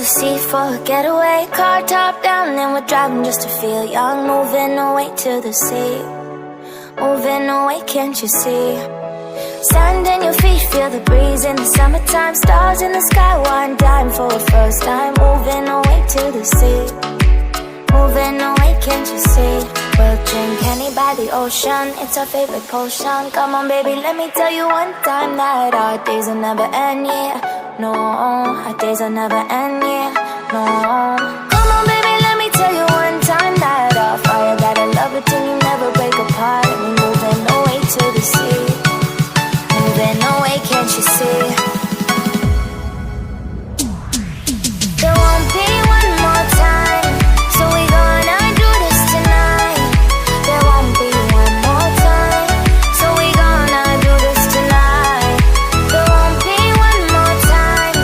sea for a getaway. Car top down and we're driving just to feel young. Moving away to the sea, moving away, can't you see? Sand in your feet, feel the breeze in the summertime. Stars in the sky, one dime for a first time. Moving away to the sea, moving away, can't you see? We'll drink honey by the ocean, it's our favorite potion. Come on baby, let me tell you one time that our days will never end, yeah. No, our days will never end, yeah. No. Come on baby, let me tell you one time that our fire got a love it till you never break apart. And we're moving away to the sea, moving away, can't you see? There won't be one more time, so we gonna do this tonight. There won't be one more time, so we gonna do this tonight. There won't be one more time,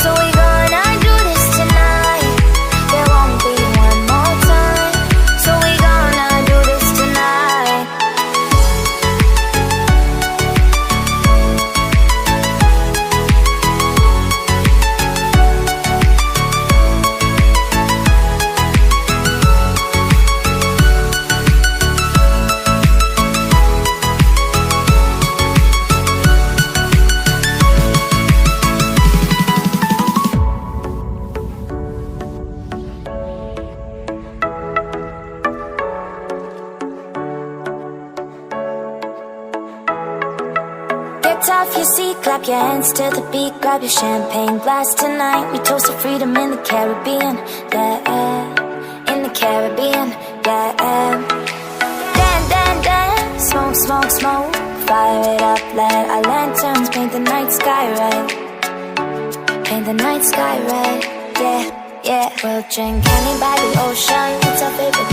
so we gonna do this tonight. There won't be one more time, so we gonna do this tonight. Get off your seat, clap your hands to the beat. Grab your champagne glass tonight. We toast to freedom in the Caribbean, yeah, in the Caribbean, yeah. Dance, dance, dance, smoke, smoke, smoke. Fire it up, let our lanterns paint the night sky red. Paint the night sky red, yeah, yeah. We'll drink honey by the ocean, it's our favorite